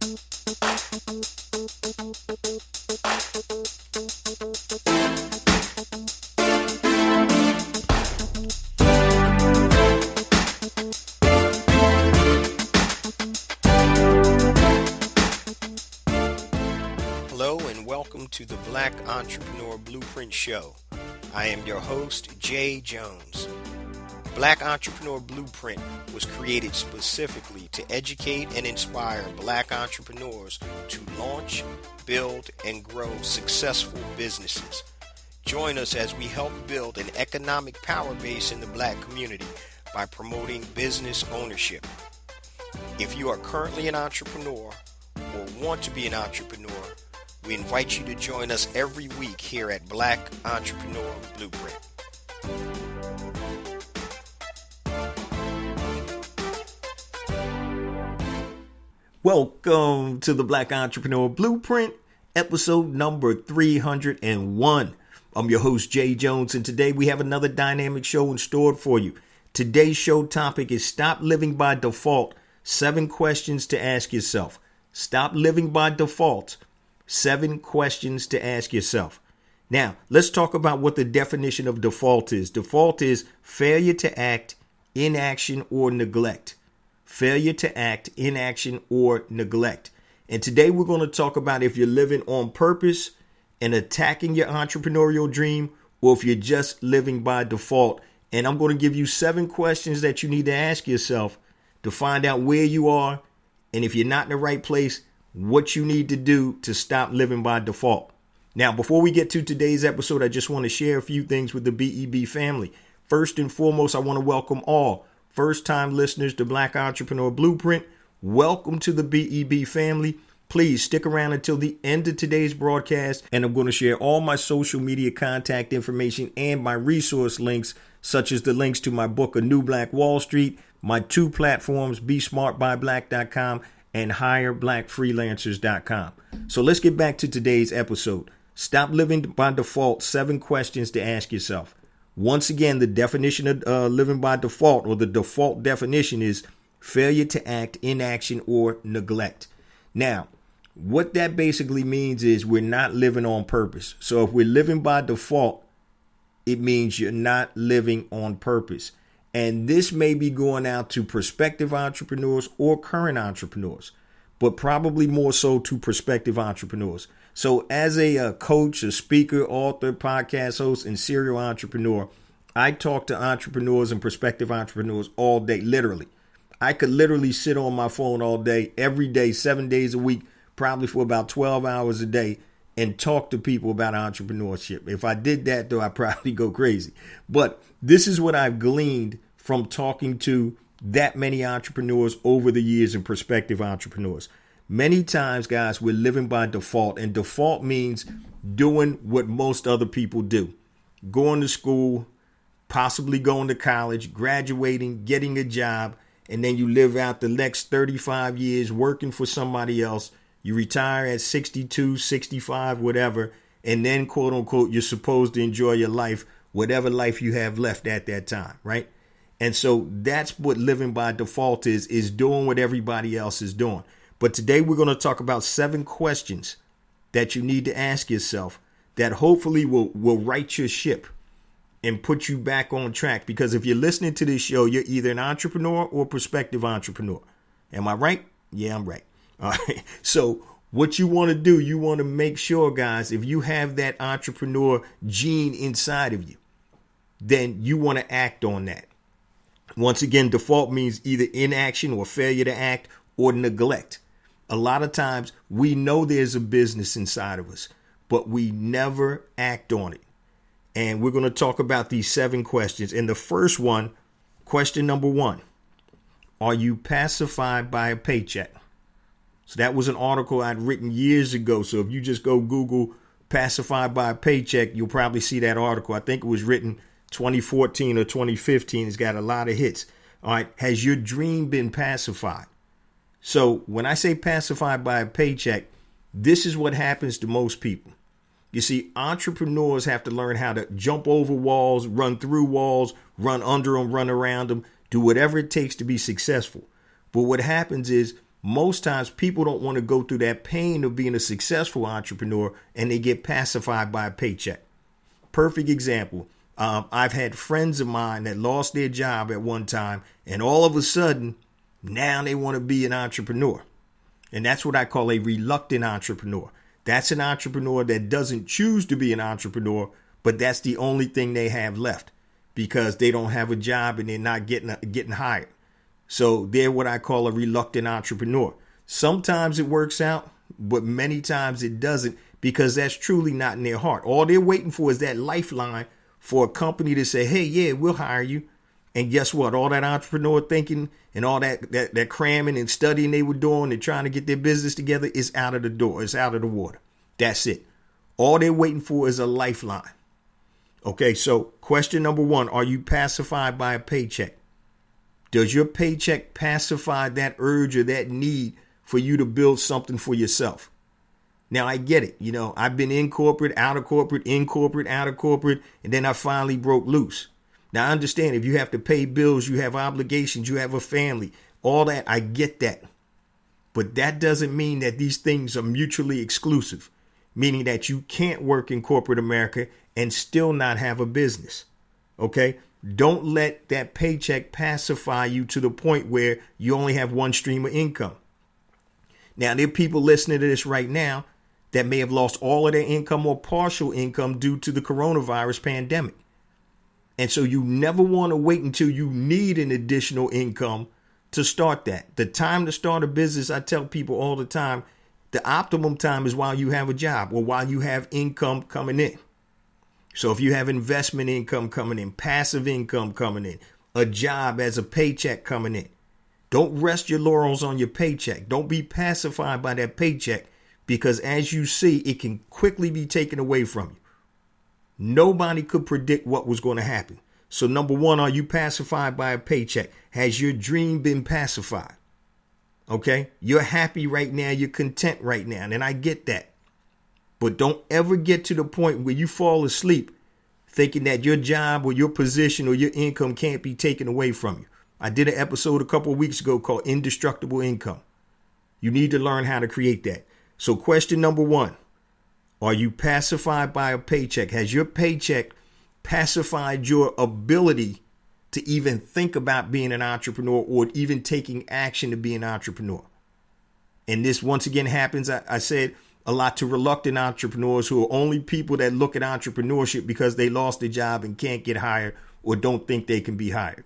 Hello and welcome to the Black Entrepreneur Blueprint Show. I am your host, Jay Jones. Black Entrepreneur Blueprint was created specifically to educate and inspire Black entrepreneurs to launch, build, and grow successful businesses. Join us as we help build an economic power base in the Black community by promoting business ownership. If you are currently an entrepreneur or want to be an entrepreneur, we invite you to join us every week here at Black Entrepreneur Blueprint. Welcome to the Black Entrepreneur Blueprint, episode number 301. I'm your host, Jay Jones, and today we have another dynamic show in store for you. Today's show topic is Stop Living by Default, 7 questions to ask yourself. Stop living by default. 7 questions to ask yourself. Now, let's talk about what the definition of default is. Default is failure to act, inaction, or neglect. Failure to act, inaction, or neglect. And today we're going to talk about if you're living on purpose and attacking your entrepreneurial dream, or if you're just living by default. And I'm going to give you 7 questions that you need to ask yourself to find out where you are, and if you're not in the right place, what you need to do to stop living by default. Now, before we get to today's episode, I just want to share a few things with the BEB family. First and foremost, I want to welcome all first-time listeners to Black Entrepreneur Blueprint. Welcome to the BEB family. Please stick around until the end of today's broadcast, and I'm going to share all my social media contact information and my resource links, such as the links to my book, A New Black Wall Street, my 2 platforms, BeSmartByBlack.com and HireBlackFreelancers.com. So let's get back to today's episode. Stop living by default, 7 questions to ask yourself. Once again, the definition of living by default, or the default definition, is failure to act, inaction, or neglect. Now, what that basically means is we're not living on purpose. So if we're living by default, it means you're not living on purpose. And this may be going out to prospective entrepreneurs or current entrepreneurs, but probably more so to prospective entrepreneurs. So as a coach, a speaker, author, podcast host, and serial entrepreneur, I talk to entrepreneurs and prospective entrepreneurs all day, literally. I could literally sit on my phone all day, every day, 7 days a week, probably for about 12 hours a day, and talk to people about entrepreneurship. If I did that, though, I'd probably go crazy. But this is what I've gleaned from talking to that many entrepreneurs over the years and prospective entrepreneurs. Many times, guys, we're living by default, and default means doing what most other people do. Going to school, possibly going to college, graduating, getting a job, and then you live out the next 35 years working for somebody else. You retire at 62, 65, whatever, and then, quote unquote, you're supposed to enjoy your life, whatever life you have left at that time, right? And so that's what living by default is doing what everybody else is doing. But today we're going to talk about 7 questions that you need to ask yourself that hopefully will right your ship and put you back on track. Because if you're listening to this show, you're either an entrepreneur or prospective entrepreneur. Am I right? Yeah, I'm right. All right. So what you want to do, you want to make sure, guys, if you have that entrepreneur gene inside of you, then you want to act on that. Once again, default means either inaction or failure to act or neglect. A lot of times we know there's a business inside of us, but we never act on it. And we're going to talk about these 7 questions. And the first one, question number 1, are you pacified by a paycheck? So that was an article I'd written years ago. So if you just go Google pacified by a paycheck, you'll probably see that article. I think it was written 2014 or 2015. It's got a lot of hits. All right. Has your dream been pacified? So when I say pacified by a paycheck, this is what happens to most people. You see, entrepreneurs have to learn how to jump over walls, run through walls, run under them, run around them, do whatever it takes to be successful. But what happens is most times people don't want to go through that pain of being a successful entrepreneur, and they get pacified by a paycheck. Perfect example. I've had friends of mine that lost their job at one time, and all of a sudden, now they want to be an entrepreneur. And that's what I call a reluctant entrepreneur. That's an entrepreneur that doesn't choose to be an entrepreneur, but that's the only thing they have left because they don't have a job and they're not getting hired. So they're what I call a reluctant entrepreneur. Sometimes it works out, but many times it doesn't because that's truly not in their heart. All they're waiting for is that lifeline for a company to say, hey, yeah, we'll hire you. And guess what? All that entrepreneur thinking and all that cramming and studying they were doing and trying to get their business together is out of the door. It's out of the water. That's it. All they're waiting for is a lifeline. Okay, so question number one, are you pacified by a paycheck? Does your paycheck pacify that urge or that need for you to build something for yourself? Now, I get it. You know, I've been in corporate, out of corporate, in corporate, out of corporate, and then I finally broke loose. Now, I understand if you have to pay bills, you have obligations, you have a family, all that. I get that. But that doesn't mean that these things are mutually exclusive, meaning that you can't work in corporate America and still not have a business. Okay? Don't let that paycheck pacify you to the point where you only have one stream of income. Now, there are people listening to this right now that may have lost all of their income or partial income due to the coronavirus pandemic. And so you never want to wait until you need an additional income to start that. The time to start a business, I tell people all the time, the optimum time is while you have a job or while you have income coming in. So if you have investment income coming in, passive income coming in, a job as a paycheck coming in, don't rest your laurels on your paycheck. Don't be pacified by that paycheck because as you see, it can quickly be taken away from you. Nobody could predict what was going to happen. So number one, are you pacified by a paycheck? Has your dream been pacified? Okay, you're happy right now. You're content right now. And I get that. But don't ever get to the point where you fall asleep thinking that your job or your position or your income can't be taken away from you. I did an episode a couple of weeks ago called Indestructible Income. You need to learn how to create that. So question number one, are you pacified by a paycheck? Has your paycheck pacified your ability to even think about being an entrepreneur or even taking action to be an entrepreneur? And this once again happens, I said, a lot to reluctant entrepreneurs who are only people that look at entrepreneurship because they lost their job and can't get hired or don't think they can be hired.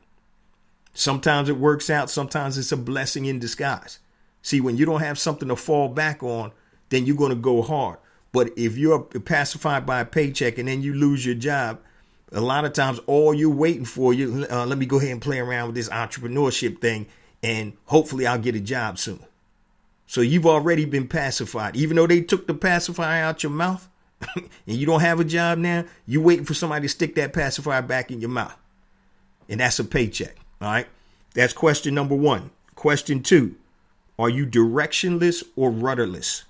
Sometimes it works out. Sometimes it's a blessing in disguise. See, when you don't have something to fall back on, then you're going to go hard. But if you're pacified by a paycheck and then you lose your job, a lot of times all you're waiting for, let me go ahead and play around with this entrepreneurship thing and hopefully I'll get a job soon. So you've already been pacified. Even though they took the pacifier out your mouth and you don't have a job now, you're waiting for somebody to stick that pacifier back in your mouth. And that's a paycheck. All right. That's question number one. Question two, are you directionless or rudderless?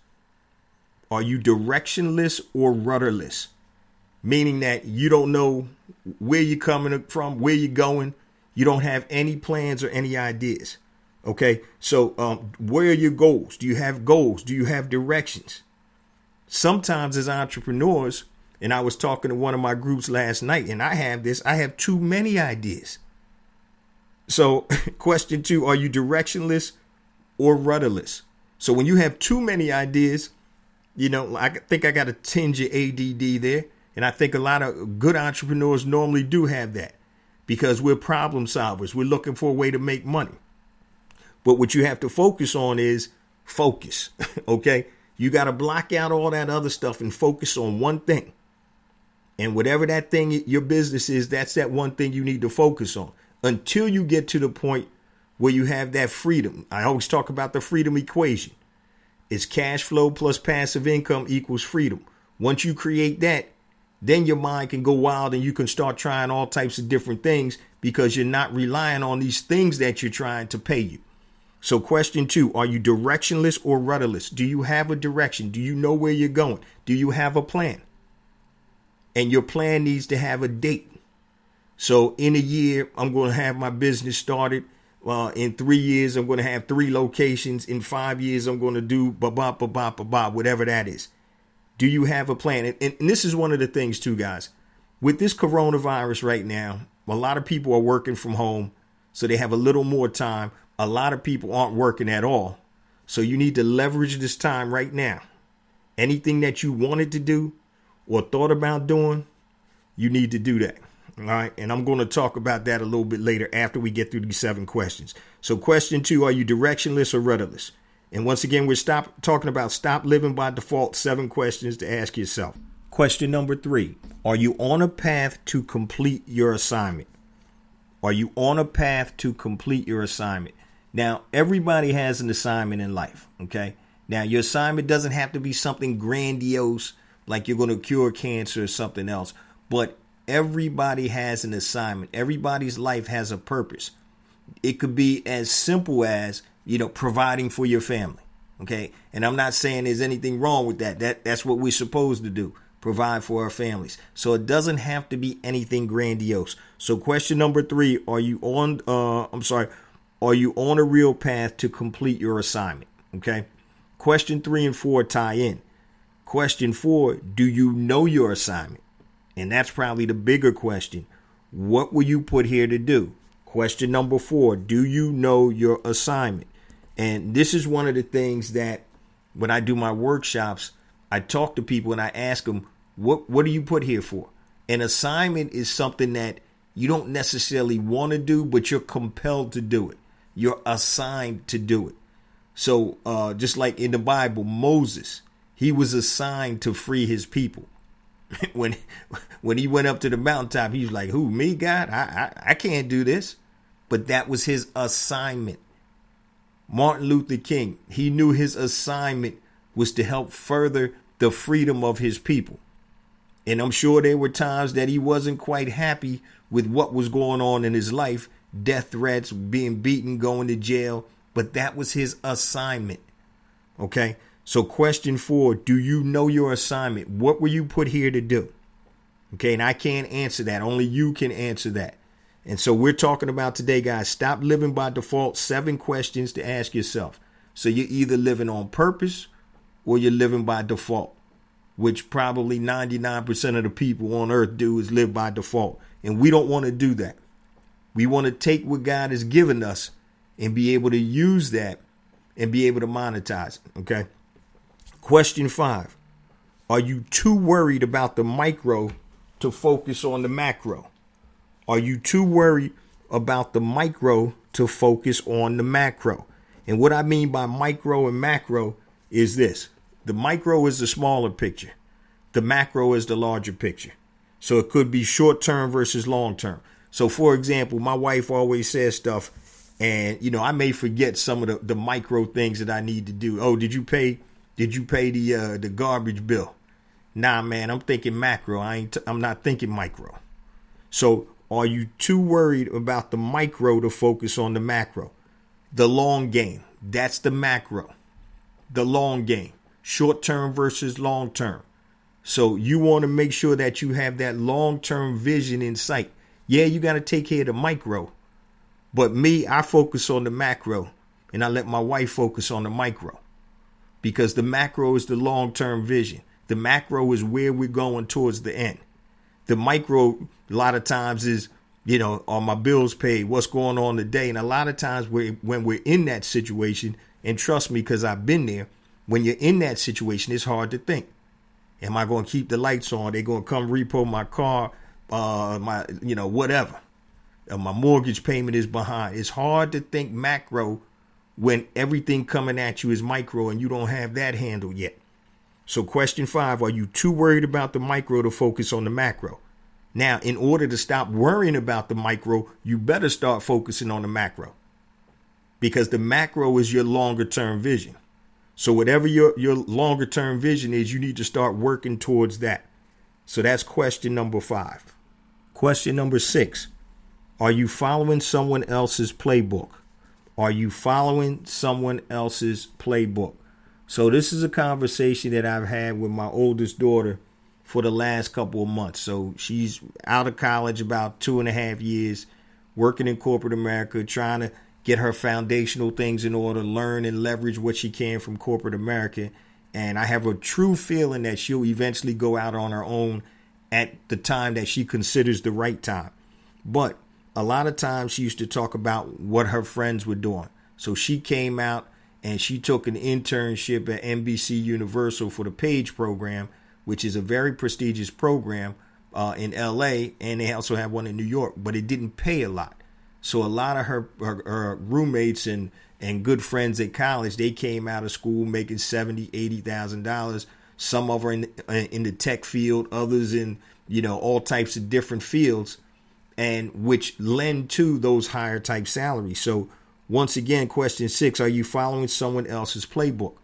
Are you directionless or rudderless? Meaning that you don't know where you're coming from, where you're going. You don't have any plans or any ideas. Okay, so where are your goals? Do you have goals? Do you have directions? Sometimes as entrepreneurs, and I was talking to one of my groups last night, and I have too many ideas. So question two, are you directionless or rudderless? So when you have too many ideas, I think I got a tinge of ADD there. And I think a lot of good entrepreneurs normally do have that because we're problem solvers. We're looking for a way to make money. But what you have to focus on is focus. Okay. You got to block out all that other stuff and focus on one thing. And whatever that thing, your business is, that's that one thing you need to focus on until you get to the point where you have that freedom. I always talk about the freedom equation. It's cash flow plus passive income equals freedom. Once you create that, then your mind can go wild and you can start trying all types of different things because you're not relying on these things that you're trying to pay you. So question two, are you directionless or rudderless? Do you have a direction? Do you know where you're going? Do you have a plan? And your plan needs to have a date. So in a year, I'm going to have my business started. In 3 years, I'm going to have 3 locations. In 5 years, I'm going to do whatever that is. Do you have a plan? And this is one of the things too, guys. With this coronavirus right now, a lot of people are working from home, so they have a little more time. A lot of people aren't working at all. So you need to leverage this time right now. Anything that you wanted to do or thought about doing, you need to do that. All right. And I'm going to talk about that a little bit later after we get through these 7 questions. So question 2, are you directionless or rudderless? And once again, we're talking about stop living by default, 7 questions to ask yourself. Question number 3, are you on a path to complete your assignment? Are you on a path to complete your assignment? Now, everybody has an assignment in life. OK, now your assignment doesn't have to be something grandiose like you're going to cure cancer or something else. But everybody has an assignment. Everybody's life has a purpose. It could be as simple as, providing for your family. OK, and I'm not saying there's anything wrong with that. That's what we're supposed to do. Provide for our families. So it doesn't have to be anything grandiose. So question number 3, are you on a real path to complete your assignment? Okay. Question 3 and 4 tie in. Question 4, do you know your assignment? And that's probably the bigger question. What were you put here to do? Question number 4, do you know your assignment? And this is one of the things that when I do my workshops, I talk to people and I ask them, what do you put here for? An assignment is something that you don't necessarily want to do, but you're compelled to do it. You're assigned to do it. So just like in the Bible, Moses, he was assigned to free his people. When he went up to the mountaintop, he was like, who, me, God? I can't do this. But that was his assignment. Martin Luther King, he knew his assignment was to help further the freedom of his people. And I'm sure there were times that he wasn't quite happy with what was going on in his life, death threats, being beaten, going to jail. But that was his assignment. OK, so question 4, do you know your assignment? What were you put here to do? OK, and I can't answer that. Only you can answer that. And so we're talking about today, guys, stop living by default, 7 questions to ask yourself. So you're either living on purpose or you're living by default, which probably 99% of the people on earth do is live by default. And we don't want to do that. We want to take what God has given us and be able to use that and be able to monetize it. OK, question 5. Are you too worried about the micro to focus on the macro? Are you too worried about the micro to focus on the macro? And what I mean by micro and macro is this. The micro is the smaller picture. The macro is the larger picture. So it could be short term versus long term. So, for example, my wife always says stuff and, I may forget some of the micro things that I need to do. Oh, did you pay the garbage bill? Nah, man, I'm thinking macro. I'm not thinking micro. So are you too worried about the micro to focus on the macro? The long game. That's the macro. The long game. Short term versus long term. So you want to make sure that you have that long term vision in sight. Yeah, you got to take care of the micro. But me, I focus on the macro and I let my wife focus on the micro. Because the macro is the long term vision. The macro is where we're going towards the end. The micro, a lot of times is, are my bills paid? What's going on today? And a lot of times when we're in that situation, and trust me, because I've been there, when you're in that situation, it's hard to think. Am I going to keep the lights on? They're going to come repo my car, whatever. My mortgage payment is behind. It's hard to think macro when everything coming at you is micro and you don't have that handled yet. So question 5, are you too worried about the micro to focus on the macro? Now, in order to stop worrying about the micro, you better start focusing on the macro, because the macro is your longer term vision. So whatever your longer term vision is, you need to start working towards that. So that's question number 5. Question number 6, are you following someone else's playbook? Are you following someone else's playbook? So this is a conversation that I've had with my oldest daughter for the last couple of months. So she's out of college about 2.5 years, working in corporate America, trying to get her foundational things in order, learn and leverage what she can from corporate America. And I have a true feeling that she'll eventually go out on her own at the time that she considers the right time. But a lot of times she used to talk about what her friends were doing. So she came out and she took an internship at NBC Universal for the Page program, which is a very prestigious program in LA. And they also have one in New York, but it didn't pay a lot. So a lot of her roommates and good friends at college, they came out of school making $70,000, $80,000. Some of them in the tech field, others in, all types of different fields, and which lend to those higher type salaries. So once again, question 6, are you following someone else's playbook?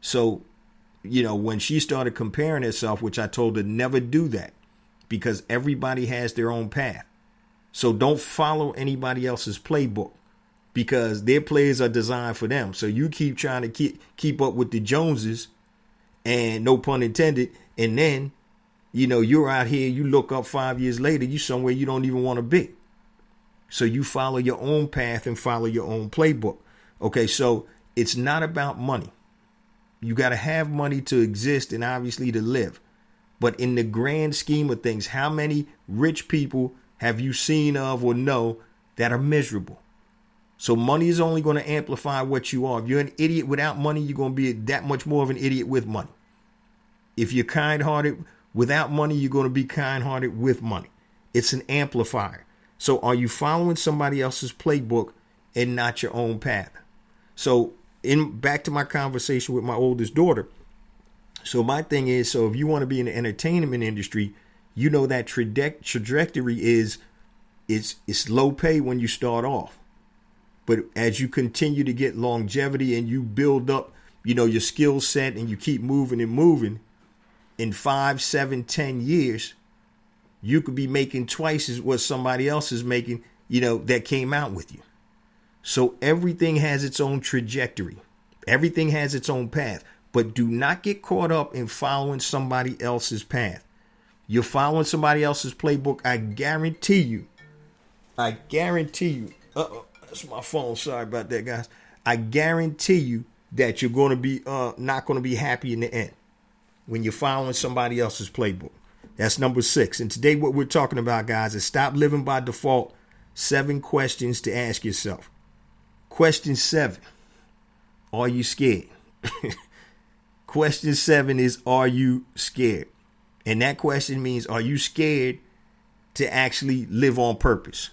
So, when she started comparing herself, which I told her never do that, because everybody has their own path. So don't follow anybody else's playbook, because their plays are designed for them. So you keep trying to keep up with the Joneses, and no pun intended. And then, you're out here, you look up 5 years later, you somewhere you don't even want to be. So you follow your own path and follow your own playbook. Okay, so it's not about money. You got to have money to exist and obviously to live. But in the grand scheme of things, how many rich people have you seen of or know that are miserable? So money is only going to amplify what you are. If you're an idiot without money, you're going to be that much more of an idiot with money. If you're kind-hearted without money, you're going to be kind-hearted with money. It's an amplifier. So are you following somebody else's playbook and not your own path? So back to my conversation with my oldest daughter. So my thing is, so if you want to be in the entertainment industry, that trajectory is it's low pay when you start off. But as you continue to get longevity and you build up, your skill set, and you keep moving and moving, in 5, 7, 10 years, you could be making twice as what somebody else is making, that came out with you. So everything has its own trajectory. Everything has its own path. But do not get caught up in following somebody else's path. You're following somebody else's playbook. I guarantee you. Uh-oh, that's my phone. Sorry about that, guys. I guarantee you that you're going to be not going to be happy in the end when you're following somebody else's playbook. That's number 6. And today what we're talking about, guys, is stop living by default. 7 questions to ask yourself. Question 7, are you scared? Question 7 is, are you scared? And that question means, are you scared to actually live on purpose?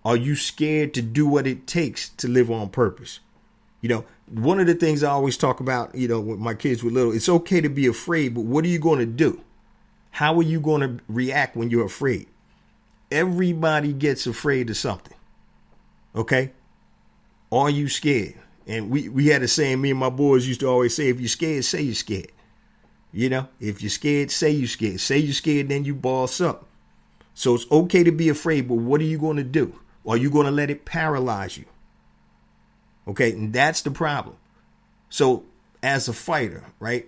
Are you scared to do what it takes to live on purpose? One of the things I always talk about, when my kids were little, it's okay to be afraid, but what are you going to do? How are you going to react when you're afraid? Everybody gets afraid of something. Okay? Are you scared? And we had a saying, me and my boys used to always say, if you're scared, say you're scared. If you're scared, say you're scared. Say you're scared, then you boss up. So it's okay to be afraid, but what are you going to do? Are you going to let it paralyze you? Okay, and that's the problem. So as a fighter, right?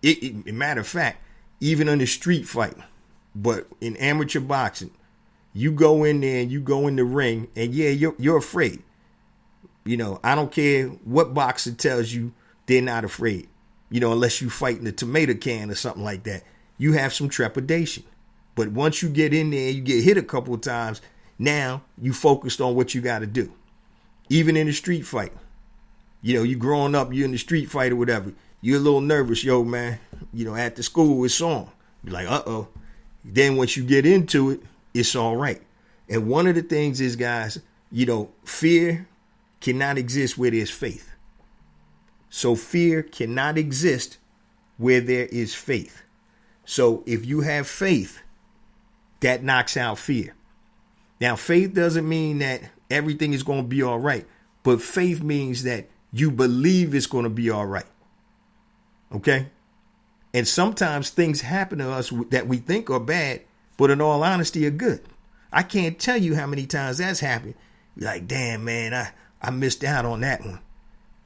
Matter of fact, even in a street fight, but in amateur boxing, you go in there and you go in the ring, and yeah, you're afraid. I don't care what boxer tells you they're not afraid. Unless you fight in a tomato can or something like that, you have some trepidation. But once you get in there, you get hit a couple of times. Now you focused on what you got to do. Even in a street fight, you growing up, you're in the street fight or whatever. You're a little nervous, yo, man. After school, it's on. You're like, uh-oh. Then once you get into it, it's all right. And one of the things is, guys, fear cannot exist where there's faith. So fear cannot exist where there is faith. So if you have faith, that knocks out fear. Now, faith doesn't mean that everything is going to be all right, but faith means that you believe it's going to be all right. Okay? And sometimes things happen to us that we think are bad, but in all honesty are good. I can't tell you how many times that's happened. You're like, damn, man, I missed out on that one.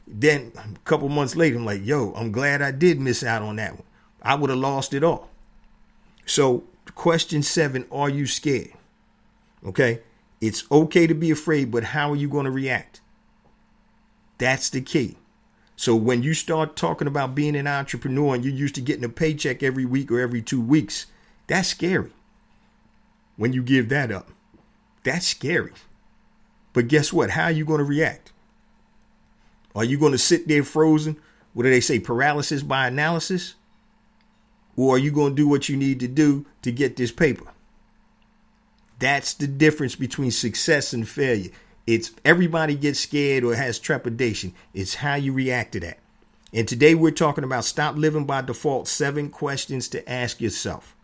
Then a couple months later, I'm like, yo, I'm glad I did miss out on that one. I would have lost it all. So question 7, are you scared? Okay. It's okay to be afraid, but how are you going to react? That's the key. So when you start talking about being an entrepreneur and you're used to getting a paycheck every week or every 2 weeks, that's scary. When you give that up, that's scary. But guess what? How are you going to react? Are you going to sit there frozen? What do they say? Paralysis by analysis? Or are you going to do what you need to do to get this paper? That's the difference between success and failure. It's everybody gets scared or has trepidation. It's how you react to that. And today we're talking about stop living by default, 7 questions to ask yourself.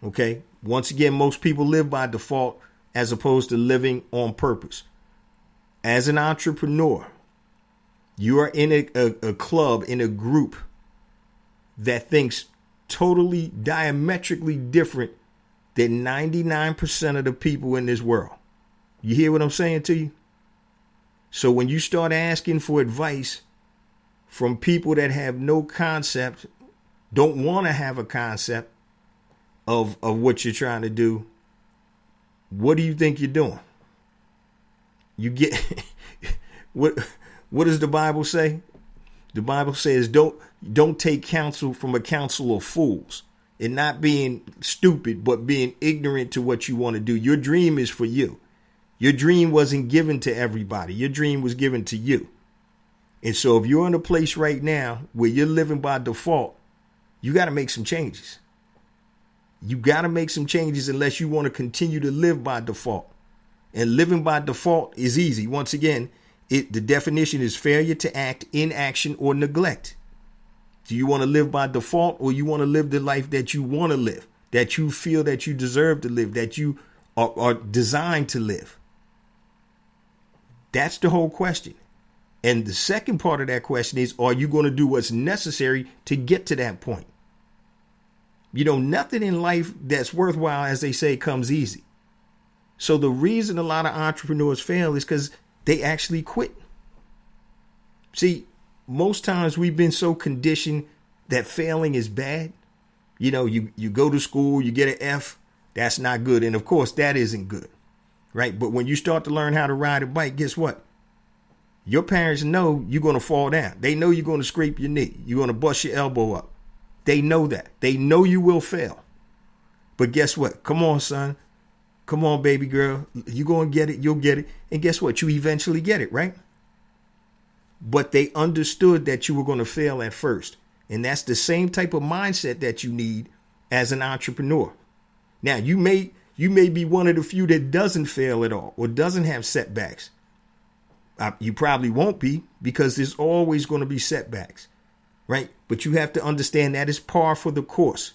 Okay. Once again, most people live by default as opposed to living on purpose. As an entrepreneur, you are in a club, in a group that thinks totally diametrically different than 99% of the people in this world. You hear what I'm saying to you? So when you start asking for advice from people that have no concept, don't want to have a concept of what you're trying to do, what do you think you're doing? You get what does the Bible say? The Bible says don't take counsel from a council of fools, and not being stupid, but being ignorant to what you want to do. Your dream is for you. Your dream wasn't given to everybody. Your dream was given to you. And so if you're in a place right now where you're living by default, you got to make some changes. You got to make some changes unless you want to continue to live by default. And living by default is easy. Once again, the definition is failure to act, inaction, or neglect. Do you want to live by default, or you want to live the life that you want to live, that you feel that you deserve to live, that you are designed to live? That's the whole question. And the second part of that question is, are you going to do what's necessary to get to that point? You know, nothing in life that's worthwhile, as they say, comes easy. So the reason a lot of entrepreneurs fail is because they actually quit. See, most times we've been so conditioned that failing is bad. You know, you go to school, you get an F, that's not good. And of course, that isn't good. Right. But when you start to learn how to ride a bike, guess what? Your parents know you're going to fall down. They know you're going to scrape your knee. You're going to bust your elbow up. They know that. They know you will fail. But guess what? Come on, son. Come on, baby girl. You're going to get it. You'll get it. And guess what? You eventually get it, right? But they understood that you were going to fail at first. And that's the same type of mindset that you need as an entrepreneur. Now, you may be one of the few that doesn't fail at all or doesn't have setbacks. You probably won't be, because there's always going to be setbacks, right? But you have to understand that is par for the course.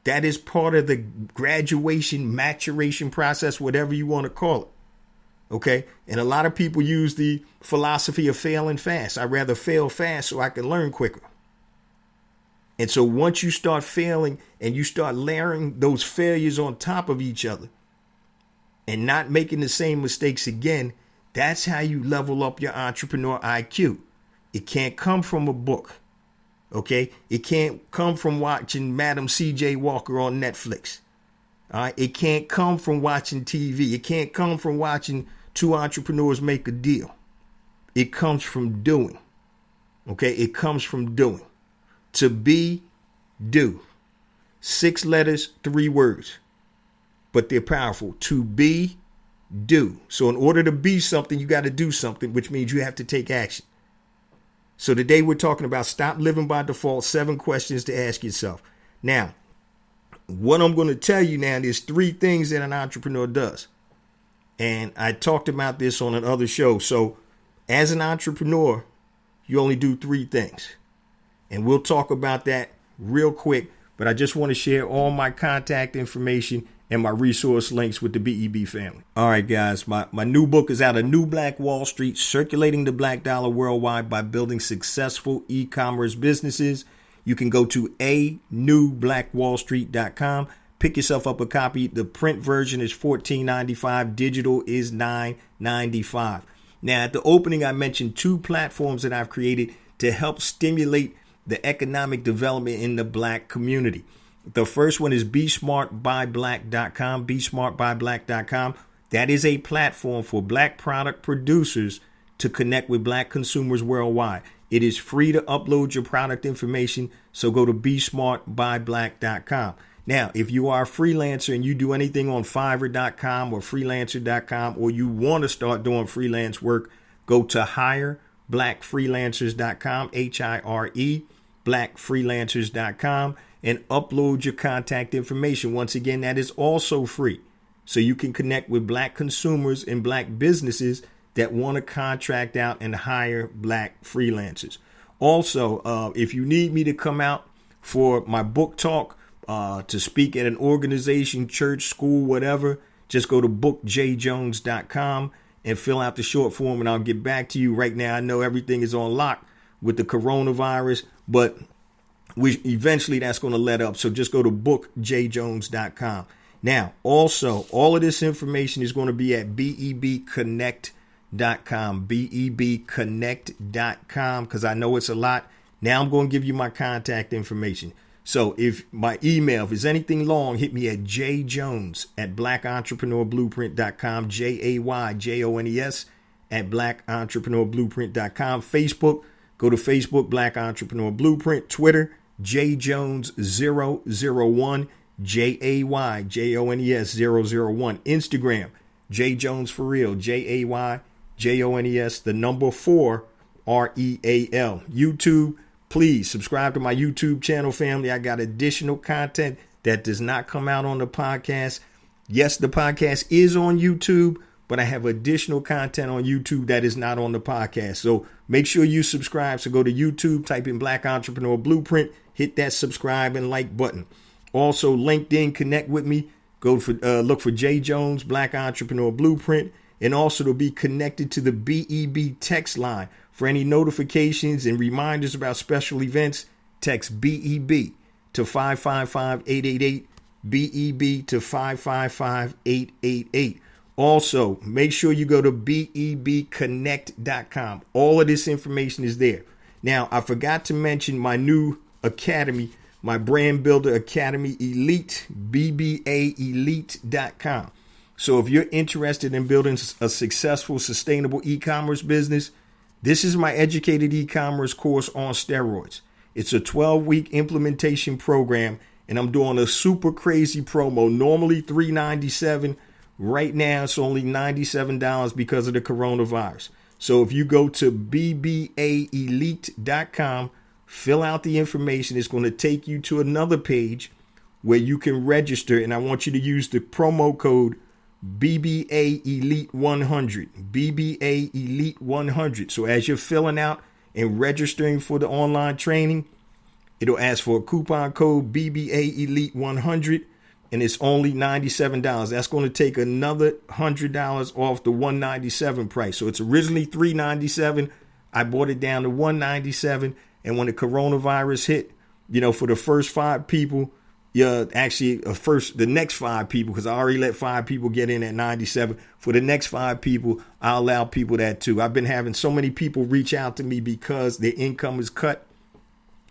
That is part of the graduation, maturation process, whatever you want to call it. Okay. And a lot of people use the philosophy of failing fast. I'd rather fail fast so I can learn quicker. And so once you start failing and you start layering those failures on top of each other and not making the same mistakes again, that's how you level up your entrepreneur IQ. It can't come from a book. Okay. It can't come from watching Madam C.J. Walker on Netflix. All right. It can't come from watching TV. It can't come from watching two entrepreneurs make a deal. It comes from doing. Okay. It comes from doing. To be, do. 6 letters, 3 words. But they're powerful. To be, do. So in order to be something, you got to do something, which means you have to take action. So today we're talking about stop living by default, 7 questions to ask yourself. Now, what I'm going to tell you now is 3 things that an entrepreneur does. And I talked about this on another show. So as an entrepreneur, you only do 3 things. And we'll talk about that real quick. But I just want to share all my contact information and my resource links with the BEB family. All right, guys, my new book is out, A New Black Wall Street, Circulating the Black Dollar Worldwide by Building Successful E-Commerce Businesses. You can go to anewblackwallstreet.com. Pick yourself up a copy. The print version is $14.95. Digital is $9.95. Now, at the opening, I mentioned 2 platforms that I've created to help stimulate the economic development in the Black community. The first one is besmartbyblack.com, besmartbyblack.com. That is a platform for Black product producers to connect with Black consumers worldwide. It is free to upload your product information, so go to besmartbyblack.com. Now, if you are a freelancer and you do anything on Fiverr.com or freelancer.com, or you want to start doing freelance work, go to hireblackfreelancers.com, HIRE, blackfreelancers.com, and upload your contact information. Once again, that is also free. So you can connect with Black consumers and Black businesses that want to contract out and hire Black freelancers. Also, if you need me to come out for my book talk, to speak at an organization, church, school, whatever, just go to bookjjones.com and fill out the short form, and I'll get back to you. Right now, I know everything is on lock with the coronavirus, but eventually that's going to let up. So just go to bookjjones.com. Now, also, all of this information is going to be at bebconnect.com, bebconnect.com, because I know it's a lot. Now I'm going to give you my contact information. So if my email, if it's anything long, hit me at jjones@blackentrepreneurblueprint.com, JAYJONES @blackentrepreneurblueprint.com. Facebook, go to Facebook, Black Entrepreneur Blueprint. Twitter, jjones001, JAYJONES001. Instagram, jjonesforreal, JAYJONES, the number 4, REAL. YouTube, please subscribe to my YouTube channel, family. I got additional content that does not come out on the podcast. Yes, the podcast is on YouTube, but I have additional content on YouTube that is not on the podcast. So make sure you subscribe. So go to YouTube, type in Black Entrepreneur Blueprint, hit that subscribe and like button. Also, LinkedIn, connect with me. Go for look for J Jones, Black Entrepreneur Blueprint, and also to be connected to the BEB text line. For any notifications and reminders about special events, text BEB to 555-888, BEB to 555-888. Also, make sure you go to bebconnect.com. All of this information is there. Now, I forgot to mention my new academy, my Brand Builder Academy Elite, BBAelite.com. So if you're interested in building a successful, sustainable e-commerce business, this is my educated e-commerce course on steroids. It's a 12-week implementation program, and I'm doing a super crazy promo. Normally $397. Right now, it's only $97 because of the coronavirus. So if you go to bbaelite.com, fill out the information. It's going to take you to another page where you can register, and I want you to use the promo code BBA Elite 100, BBA Elite 100. So as you're filling out and registering for the online training, it'll ask for a coupon code BBA Elite 100, and it's only $97. That's going to take another $100 off the $197 price. So it's originally $397. I bought it down to $197, and when the coronavirus hit, for the first 5 people, the next 5 people, because I already let 5 people get in at $97. For the next 5 people, I'll allow people that too. I've been having so many people reach out to me because their income is cut.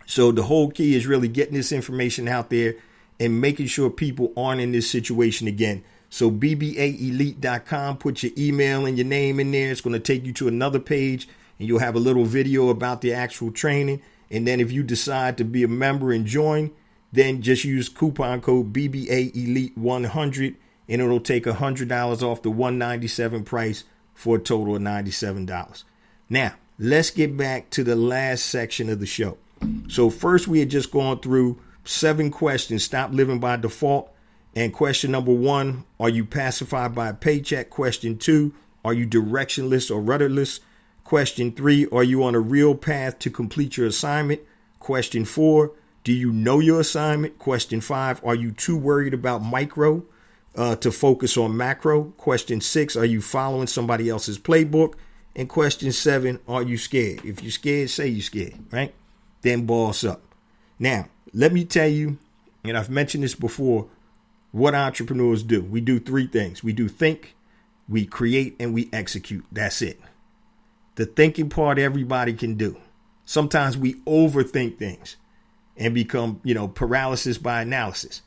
So the whole key is really getting this information out there and making sure people aren't in this situation again. So bbaelite.com, put your email and your name in there. It's going to take you to another page, and you'll have a little video about the actual training. And then if you decide to be a member and join, then just use coupon code BBA Elite 100, and it'll take $100 off the $197 price for a total of $97. Now, let's get back to the last section of the show. So first, we had just gone through 7 questions. Stop living by default. And question number 1, are you pacified by a paycheck? Question 2, are you directionless or rudderless? Question 3, are you on a real path to complete your assignment? Question 4, do you know your assignment? Question 5, are you too worried about micro to focus on macro? Question 6, are you following somebody else's playbook? And question 7, are you scared? If you're scared, say you're scared, right? Then boss up. Now, let me tell you, and I've mentioned this before, what entrepreneurs do. We do 3 things. We do think, we create, and we execute. That's it. The thinking part everybody can do. Sometimes we overthink things and become, paralysis by analysis.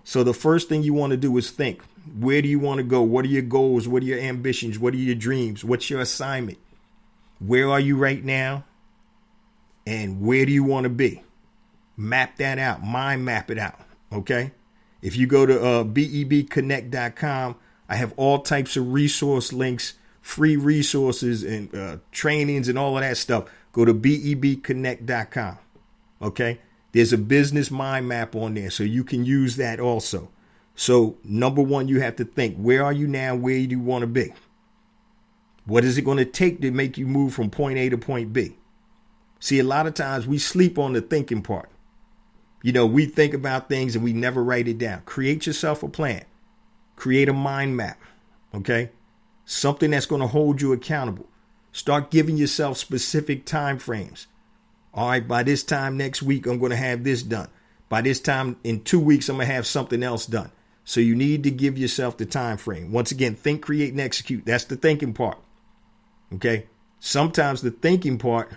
So the first thing you want to do is think. Where do you want to go? What are your goals? What are your ambitions? What are your dreams? What's your assignment? Where are you right now? And where do you want to be? Map that out. Mind map it out. Okay? If you go to BEBconnect.com, I have all types of resource links, free resources and trainings and all of that stuff. Go to BEBconnect.com. Okay? There's a business mind map on there, so you can use that also. So, number one, you have to think, where are you now? Where do you want to be? What is it going to take to make you move from point A to point B? See, a lot of times we sleep on the thinking part. You know, we think about things and we never write it down. Create yourself a plan. Create a mind map. Okay? Something that's going to hold you accountable. Start giving yourself specific time frames. All right, by this time next week, I'm going to have this done. By this time in 2 weeks, I'm going to have something else done. So you need to give yourself the time frame. Once again, think, create, and execute. That's the thinking part. Okay? Sometimes the thinking part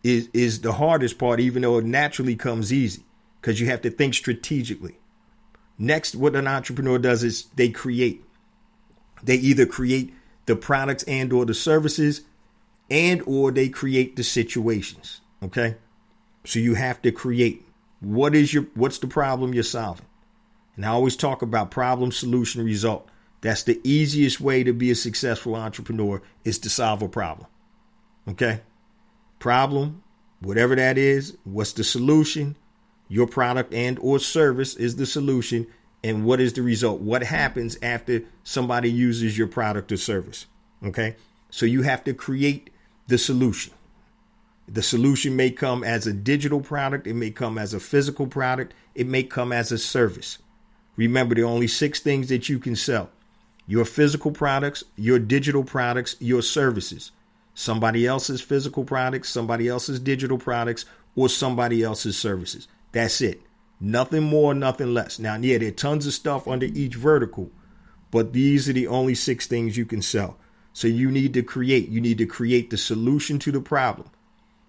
is the hardest part, even though it naturally comes easy, because you have to think strategically. Next, what an entrepreneur does is they create. They either create the products and or the services and or they create the situations. Okay? So you have to create. What's the problem you're solving? And I always talk about problem, solution, result. That's the easiest way to be a successful entrepreneur, is to solve a problem. Okay? Problem, whatever that is, what's the solution? Your product and or service is the solution. And what is the result? What happens after somebody uses your product or service? Okay? So you have to create the solution. The solution may come as a digital product. It may come as a physical product. It may come as a service. Remember, there are only 6 things that you can sell: your physical products, your digital products, your services, somebody else's physical products, somebody else's digital products, or somebody else's services. That's it. Nothing more, nothing less. Now, yeah, there are tons of stuff under each vertical, but these are the only 6 things you can sell. So you need to create. You need to create the solution to the problem.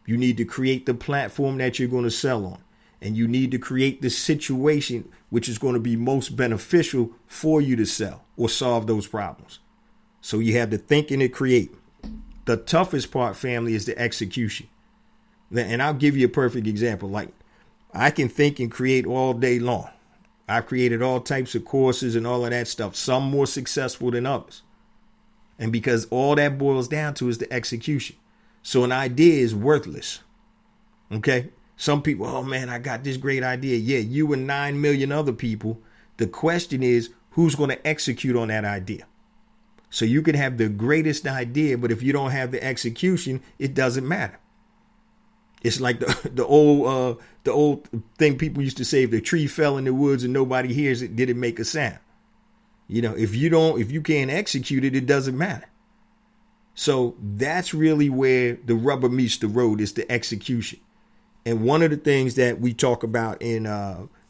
You need to create the platform that you're going to sell on. And you need to create the situation which is going to be most beneficial for you to sell or solve those problems. So you have to think and to create. The toughest part, family, is the execution. And I'll give you a perfect example. Like, I can think and create all day long. I've created all types of courses and all of that stuff, some more successful than others. And because all that boils down to is the execution. So an idea is worthless. Okay? Some people, oh man, I got this great idea. Yeah, you and 9 million other people. The question is, who's going to execute on that idea? So you can have the greatest idea, but if you don't have the execution, it doesn't matter. It's like the old thing people used to say: if the tree fell in the woods and nobody hears it, did it make a sound? You know, if you can't execute it, it doesn't matter. So that's really where the rubber meets the road, is the execution. And one of the things that we talk about in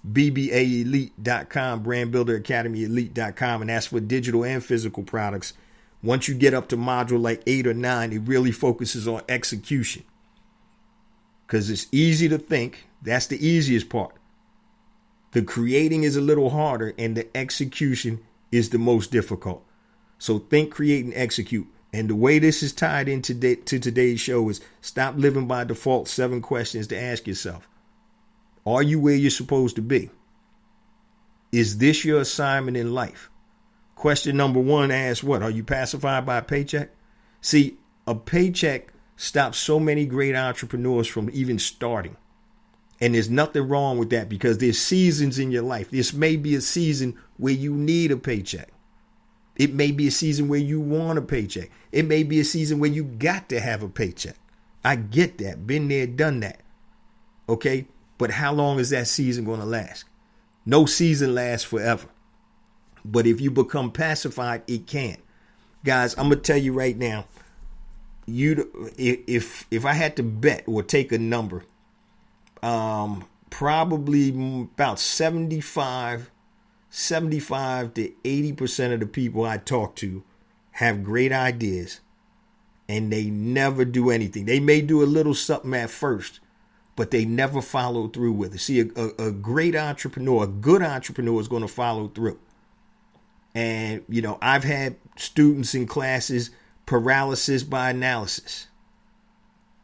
BBAelite.com, Brand Builder Academy Elite.com, and that's for digital and physical products. Once you get up to module like 8 or 9, it really focuses on execution. Because it's easy to think. That's the easiest part. The creating is a little harder, and the execution is the most difficult. So think, create, and execute. And the way this is tied into today's show is stop living by default. 7 questions to ask yourself. Are you where you're supposed to be? Is this your assignment in life? Question number 1 asks what? Are you pacified by a paycheck? See, a paycheck stops so many great entrepreneurs from even starting. And there's nothing wrong with that, because there's seasons in your life. This may be a season where you need a paycheck. It may be a season where you want a paycheck. It may be a season where you got to have a paycheck. I get that. Been there, done that. Okay? But how long is that season going to last? No season lasts forever. But if you become pacified, it can. Guys, I'm going to tell you right now, if I had to bet or take a number, probably about 75 to 80% of the people I talk to have great ideas and they never do anything. They may do a little something at first, but they never follow through with it. See, a great entrepreneur, a good entrepreneur, is going to follow through. And, I've had students in classes, paralysis by analysis.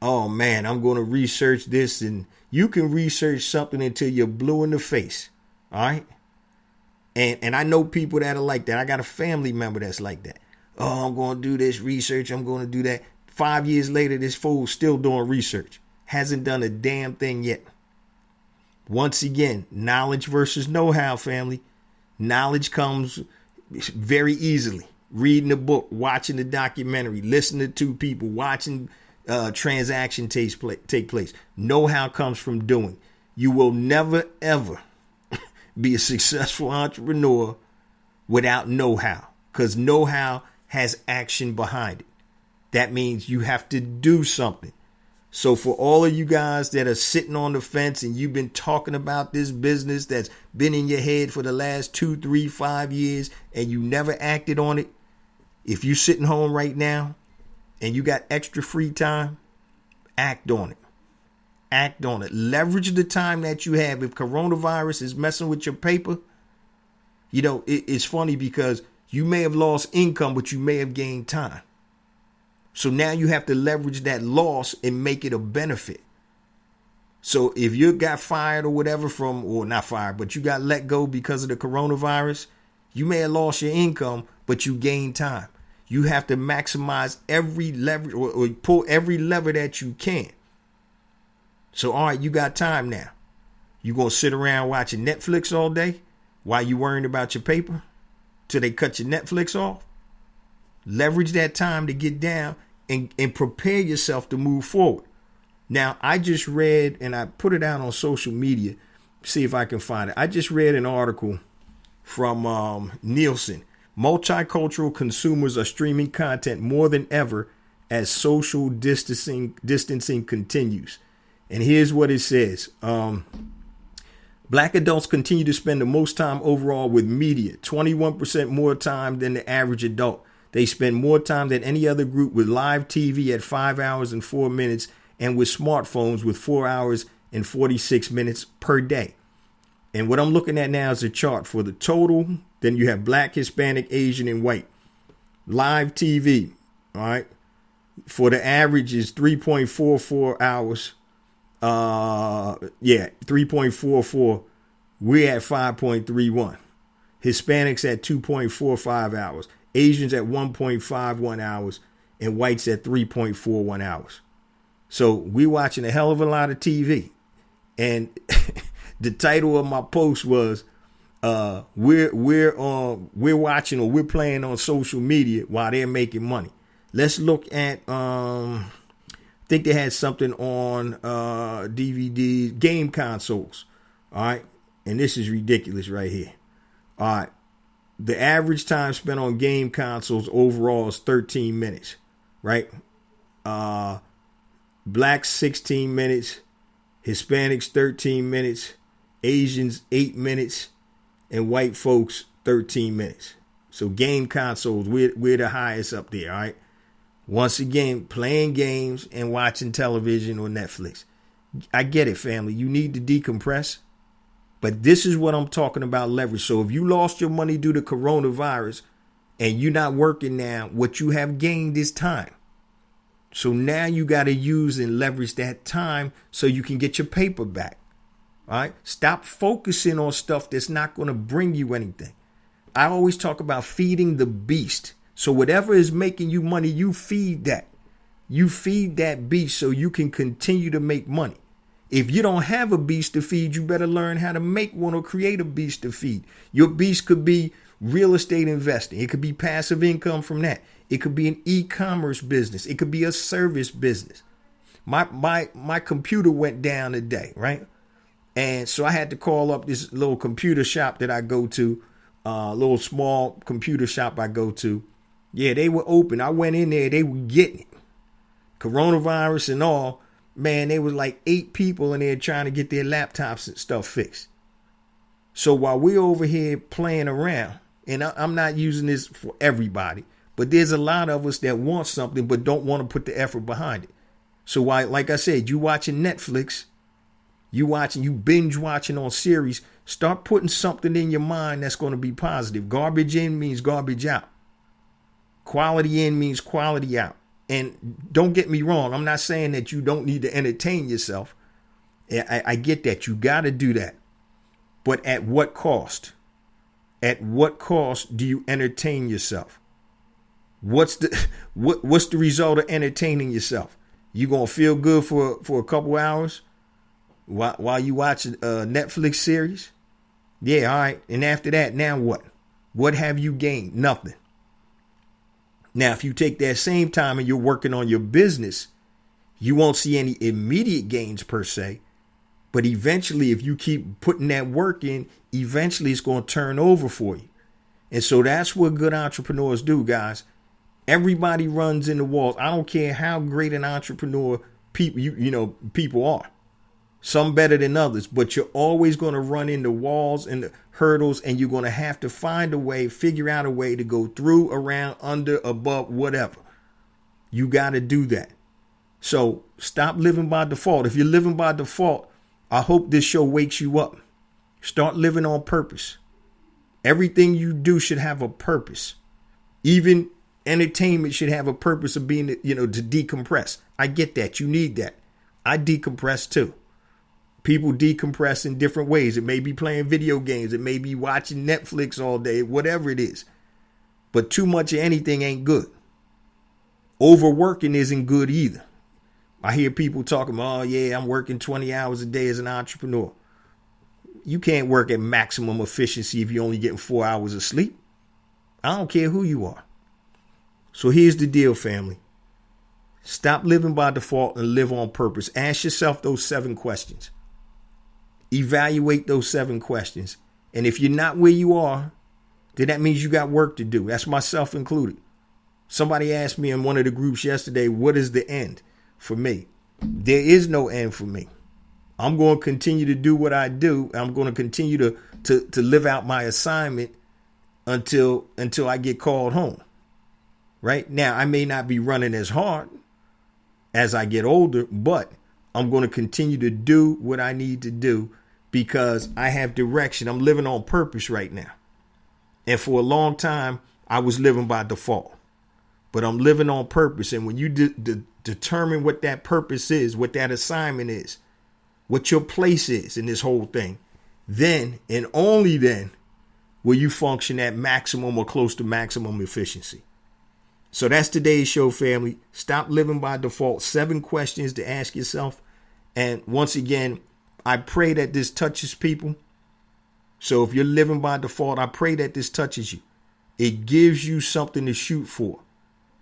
Oh man, I'm going to research this, and you can research something until you're blue in the face. All right. And I know people that are like that. I got a family member that's like that. Oh, I'm going to do this research. I'm going to do that. 5 years later, this fool's still doing research. Hasn't done a damn thing yet. Once again, knowledge versus know-how, family. Knowledge comes very easily. Reading the book, watching the documentary, listening to people, watching transaction take place. Know-how comes from doing. You will never, ever be a successful entrepreneur without know-how, because know-how has action behind it. That means you have to do something. So for all of you guys that are sitting on the fence and you've been talking about this business that's been in your head for the last 2, 3, 5 years and you never acted on it, if you're sitting home right now and you got extra free time, act on it. Act on it. Leverage the time that you have. If coronavirus is messing with your paper, it's funny because you may have lost income, but you may have gained time. So now you have to leverage that loss and make it a benefit. So if you got fired or whatever or not fired, but you got let go because of the coronavirus, you may have lost your income, but you gained time. You have to maximize every leverage or pull every lever that you can. So, all right, you got time now. You going to sit around watching Netflix all day while you worrying about your paper till they cut your Netflix off? Leverage that time to get down and prepare yourself to move forward. Now, I just read, and I put it out on social media, see if I can find it. I just read an article from Nielsen. Multicultural consumers are streaming content more than ever as social distancing continues. And here's what it says. Black adults continue to spend the most time overall with media, 21% more time than the average adult. They spend more time than any other group with live TV at 5 hours and 4 minutes and with smartphones with 4 hours and 46 minutes per day. And what I'm looking at now is a chart for the total. Then you have Black, Hispanic, Asian, and white. Live TV, all right, for the average is 3.44 hours. 3.44. We're at 5.31. Hispanics at 2.45 hours. Asians at 1.51 hours. And whites at 3.41 hours. So we're watching a hell of a lot of TV. And the title of my post was we're watching or we're playing on social media while they're making money. Let's look at I think they had something on DVD game consoles. All right. And this is ridiculous right here. All right. The average time spent on game consoles overall is 13 minutes. Right. Blacks 16 minutes. Hispanics 13 minutes. Asians 8 minutes. And white folks 13 minutes. So game consoles, we're the highest up there. All right. Once again, playing games and watching television or Netflix. I get it, family. You need to decompress. But this is what I'm talking about, leverage. So if you lost your money due to coronavirus and you're not working now, what you have gained is time. So now you got to use and leverage that time so you can get your paper back. All right. Stop focusing on stuff that's not going to bring you anything. I always talk about feeding the beast. So whatever is making you money, you feed that. You feed that beast so you can continue to make money. If you don't have a beast to feed, you better learn how to make one or create a beast to feed. Your beast could be real estate investing. It could be passive income from that. It could be an eCommerce business. It could be a service business. My computer went down today, right? And so I had to call up this little computer shop that I go to, little small computer shop I go to. Yeah, they were open. I went in there. They were getting it. Coronavirus and all. Man, there was like 8 people in there trying to get their laptops and stuff fixed. So while we're over here playing around, and I'm not using this for everybody, but there's a lot of us that want something but don't want to put the effort behind it. So why, like I said, you watching Netflix, You binge watching on series. Start putting something in your mind that's going to be positive. Garbage in means garbage out. Quality in means quality out. And don't get me wrong. I'm not saying that you don't need to entertain yourself. I get that. You got to do that. But at what cost? At what cost do you entertain yourself? What's the result of entertaining yourself? You going to feel good for a couple hours while you watch a Netflix series? Yeah, all right. And after that, now what? What have you gained? Nothing. Now, if you take that same time and you're working on your business, you won't see any immediate gains per se. But eventually, if you keep putting that work in, eventually it's going to turn over for you. And so that's what good entrepreneurs do, guys. Everybody runs into walls. I don't care how great an entrepreneur people are. Some better than others, but you're always going to run into walls and the hurdles, and you're going to have to find a way, figure out a way to go through, around, under, above, whatever. You got to do that. So stop living by default. If you're living by default, I hope this show wakes you up. Start living on purpose. Everything you do should have a purpose. Even entertainment should have a purpose of being, to decompress. I get that. You need that. I decompress too. People decompress in different ways. It may be playing video games. It may be watching Netflix all day, whatever it is. But too much of anything ain't good. Overworking isn't good either. I hear people talking, oh yeah, I'm working 20 hours a day as an entrepreneur. You can't work at maximum efficiency if you're only getting 4 hours of sleep. I don't care who you are. So here's the deal, family. Stop living by default and live on purpose. Ask yourself those 7 questions. Evaluate those 7 questions. And if you're not where you are, then that means you got work to do. That's myself included. Somebody asked me in one of the groups yesterday, what is the end for me? There is no end for me. I'm going to continue to do what I do. I'm going to continue to live out my assignment until I get called home. Right now, I may not be running as hard as I get older, but I'm going to continue to do what I need to do because I have direction. I'm living on purpose right now. And for a long time, I was living by default. But I'm living on purpose. And when you determine what that purpose is, what that assignment is, what your place is in this whole thing, then and only then will you function at maximum or close to maximum efficiency. So that's today's show, family. Stop living by default. 7 questions to ask yourself. And once again, I pray that this touches people. So if you're living by default, I pray that this touches you. It gives you something to shoot for.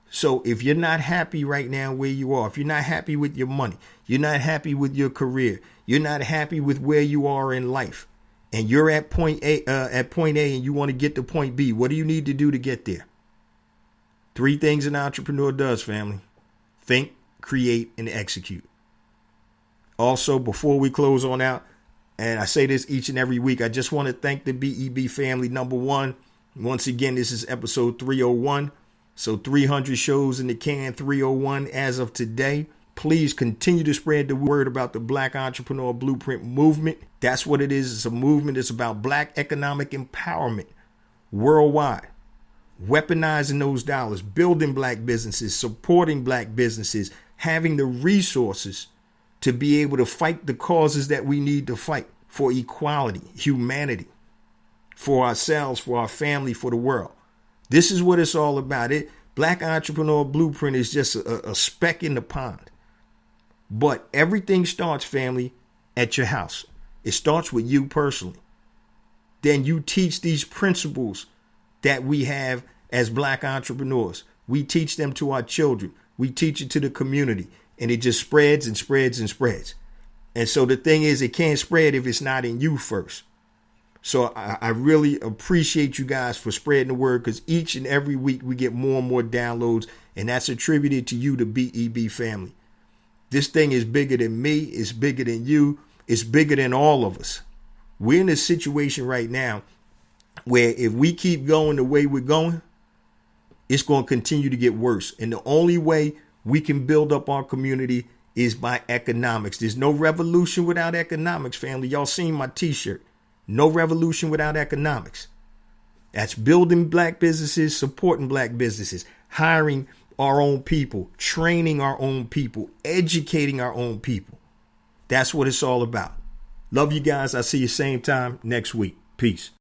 So if you're not happy right now where you are, if you're not happy with your money, you're not happy with your career, you're not happy with where you are in life, and you're at point A and you want to get to point B, what do you need to do to get there? 3 things an entrepreneur does, family. Think, create, and execute. Also, before we close on out, and I say this each and every week, I just want to thank the BEB family. Number 1, once again, this is episode 301. So 300 shows in the can, 301 as of today. Please continue to spread the word about the Black Entrepreneur Blueprint movement. That's what it is. It's a movement. It's about Black economic empowerment worldwide. Weaponizing those dollars, building Black businesses, supporting Black businesses, having the resources to be able to fight the causes that we need to fight for equality, humanity, for ourselves, for our family, for the world. This is what it's all about. Black Entrepreneur Blueprint is just a speck in the pond. But everything starts, family, at your house. It starts with you personally. Then you teach these principles that we have as Black entrepreneurs. We teach them to our children. We teach it to the community. And it just spreads and spreads and spreads. And so the thing is, it can't spread if it's not in you first. So I really appreciate you guys for spreading the word, because each and every week we get more and more downloads, and that's attributed to you, the BEB family. This thing is bigger than me. It's bigger than you. It's bigger than all of us. We're in a situation right now where if we keep going the way we're going, it's going to continue to get worse. And the only way we can build up our community is by economics. There's no revolution without economics, family. Y'all seen my t-shirt. No revolution without economics. That's building black businesses, supporting black businesses, hiring our own people, training our own people, educating our own people. That's what it's all about. Love you guys. I'll see you same time next week. Peace.